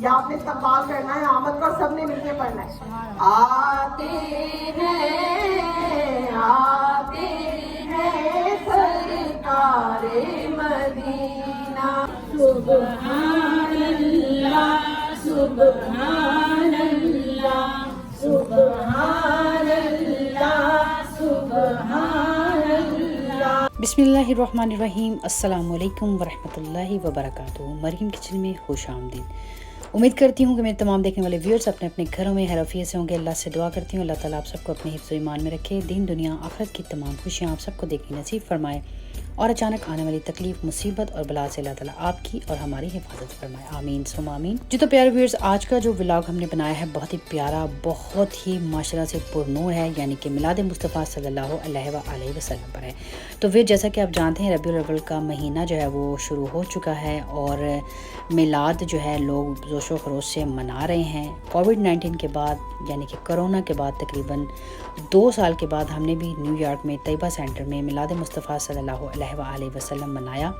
یا آپ نے استقبال کرنا ہے آمد کا، سب نے مل کے پڑھنا ہے. آتے ہیں سرکار مدینہ. سبحان اللہ سبحان اللہ سبحان اللہ سبحان اللہ. بسم اللہ الرحمن الرحیم. السلام علیکم ورحمۃ اللہ وبرکاتہ. مریم کچن میں خوش آمدید. امید کرتی ہوں کہ میرے تمام دیکھنے والے ویورز اپنے اپنے گھروں میں حیرفیت سے ہوں گے. اللہ سے دعا کرتی ہوں اللہ تعالیٰ آپ سب کو اپنے حفظ و ایمان میں رکھے، دین دنیا آخرت کی تمام خوشیاں آپ سب کو دیکھنے نصیب فرمائے، اور اچانک آنے والی تکلیف مصیبت اور بلا سے اللہ تعالیٰ آپ کی اور ہماری حفاظت فرمائے. آمین ثم آمین. جی تو پیارے ویورز، آج کا جو ولاگ ہم نے بنایا ہے بہت ہی پیارا، بہت ہی ماشاءاللہ سے پرنور ہے، یعنی کہ میلاد مصطفیٰ صلی اللہ علیہ وآلہ وسلم پر ہے. تو پھر جیسا کہ آپ جانتے ہیں ربیع الاول کا مہینہ جو ہے وہ شروع ہو چکا ہے، اور میلاد جو ہے لوگ جوش و خروش سے منا رہے ہیں. کووڈ-19 کے بعد، یعنی کہ کرونا کے بعد تقریباً 2 سال کے بعد ہم نے بھی نیو یارک میں طیبہ سینٹر میں میلاد مصطفیٰ صلی اللہ علیہ وآلہ وسلم منایا.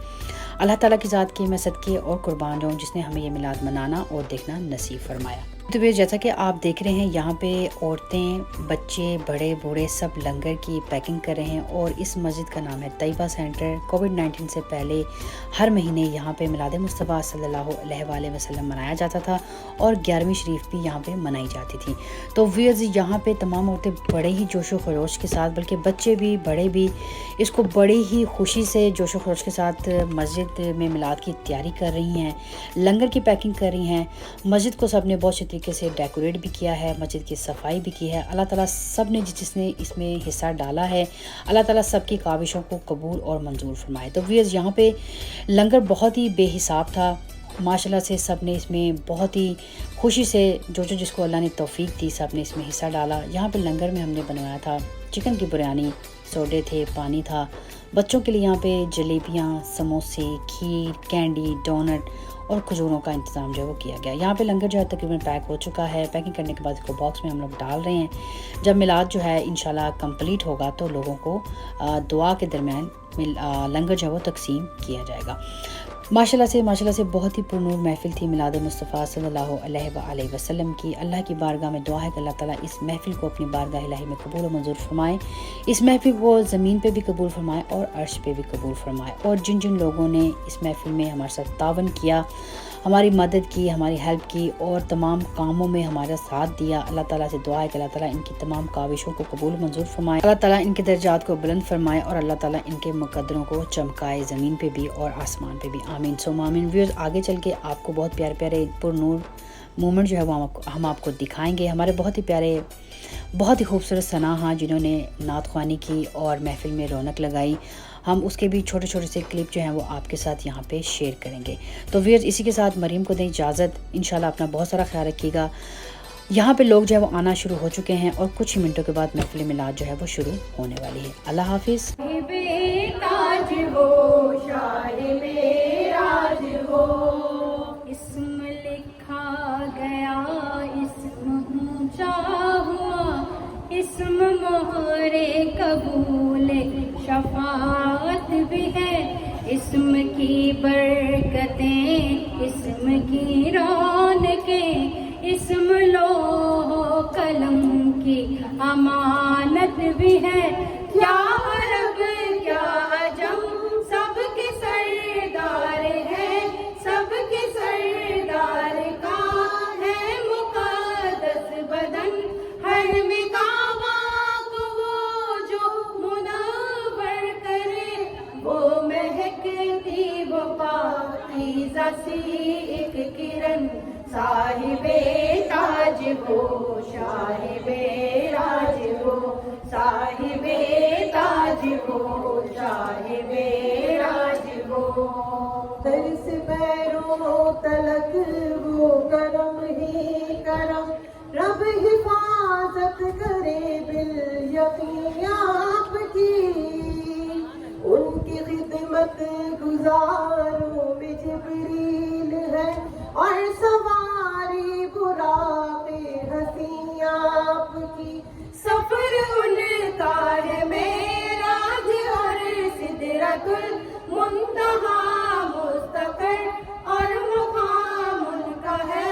اللہ تعالیٰ کی ذات کی میں صدقے اور قربان جاؤں جس نے ہمیں یہ میلاد منانا اور دیکھنا نصیب فرمایا. تو پھر جیسا کہ آپ دیکھ رہے ہیں یہاں پہ عورتیں، بچے، بڑے بوڑھے سب لنگر کی پیکنگ کر رہے ہیں، اور اس مسجد کا نام ہے طیبہ سینٹر. کووڈ-19 سے پہلے ہر مہینے یہاں پہ میلاد مصطفیٰ صلی اللہ علیہ وآلہ وسلم منایا جاتا تھا، اور 11ویں شریف بھی یہاں پہ منائی جاتی تھی. تو ویئرز یہاں پہ تمام عورتیں بڑے ہی جوش و خروش کے ساتھ، بلکہ بچے بھی بڑے بھی اس کو بڑے ہی خوشی سے جوش و خروش کے ساتھ مسجد میں میلاد کی تیاری کر رہی ہیں، لنگر کی پیکنگ کر رہی ہیں. مسجد کو سب نے بہت اچھے طریقے سے ڈیکوریٹ بھی کیا ہے، مسجد کی صفائی بھی کی ہے. اللہ تعالیٰ سب نے جس نے اس میں حصہ ڈالا ہے، اللہ تعالیٰ سب کی کاوشوں کو قبول اور منظور فرمائے. تو ویئرز یہاں پہ لنگر بہت ہی بے حساب تھا ماشاءاللہ سے. سب نے اس میں بہت ہی خوشی سے جو جس کو اللہ نے توفیق دی سب نے اس میں حصہ ڈالا. یہاں پہ لنگر میں ہم نے بنوایا تھا چکن کی بریانی، سوڈے تھے، پانی تھا. بچوں کے لیے یہاں پہ جلیبیاں، سموسے، کھیر، کینڈی، ڈونٹ اور کھجوروں کا انتظام جو ہے وہ کیا گیا. یہاں پہ لنگر جو ہے تقریباً پیک ہو چکا ہے. پیکنگ کرنے کے بعد اس کو باکس میں ہم لوگ ڈال رہے ہیں. جب میلاد جو ہے انشاءاللہ کمپلیٹ ہوگا تو لوگوں کو دعا کے درمیان لنگر جو ہے وہ تقسیم کیا جائے گا. ماشاءاللہ سے بہت ہی پرنور محفل تھی میلاد مصطفیٰ صلی اللہ علیہ وآلہ وسلم کی. اللہ کی بارگاہ میں دعا ہے کہ اللہ تعالیٰ اس محفل کو اپنی بارگاہ الہی میں قبول و منظور فرمائے. اس محفل کو زمین پہ بھی قبول فرمائے اور عرش پہ بھی قبول فرمائے. اور جن لوگوں نے اس محفل میں ہمارے ساتھ تعاون کیا، ہماری مدد کی، ہماری ہیلپ کی اور تمام کاموں میں ہمارا ساتھ دیا، اللہ تعالیٰ سے دعا ہے کہ اللہ تعالیٰ ان کی تمام کاوشوں کو قبول منظور فرمائے، اللہ تعالیٰ ان کے درجات کو بلند فرمائے، اور اللہ تعالیٰ ان کے مقدروں کو چمکائے زمین پہ بھی اور آسمان پہ بھی. آمین ثم آمین. ویورز آگے چل کے آپ کو بہت پیارے پر نور مومنٹ جو ہے وہ ہم آپ کو دکھائیں گے. ہمارے بہت ہی پیارے، بہت ہی خوبصورت ثنا ہاں جنہوں نے نعت خوانی کی اور محفل میں رونق لگائی. ہم اس کے بھی چھوٹے سے کلپ جو ہیں وہ آپ کے ساتھ یہاں پہ شیئر کریں گے. تو ویئرز اسی کے ساتھ مریم کو دیں اجازت. انشاءاللہ اپنا بہت سارا خیال رکھیے گا. یہاں پہ لوگ جو ہے وہ آنا شروع ہو چکے ہیں، اور کچھ ہی منٹوں کے بعد محفل میلاد جو ہے وہ شروع ہونے والی ہے. اللہ حافظ. اسم لکھا گیا، اسم اونچا ہوا، اسم مہر قبول شفاعت بھی ہے. اسم کی برکتیں، اسم کی رونقیں، اسم لوح قلم کی امانت بھی ہے. کیا عرب کیا عجم سب کے سردار ہے، سب کے سردار کا ہے مقدس بدن. ہر میں کعبہ کو وہ جو منور کرے، وہ مہکتی وہ پاکیزہ سی ایک کرن. صاحب تاج ہو صاحب راج ہو، صاحب تاج ہو صاحب راج ہو. در سے پیروں تلک وہ کرم ہی کرم، رب حفاظت کرے بالیقین آپ کی. ان کی خدمت گزاروں میں جبریل ہے، اور سواری براق حسین آپ کی. سفر ان کا ہے معراج اور سدرۃ المنتہا مستقر، اور مقام ان کا ہے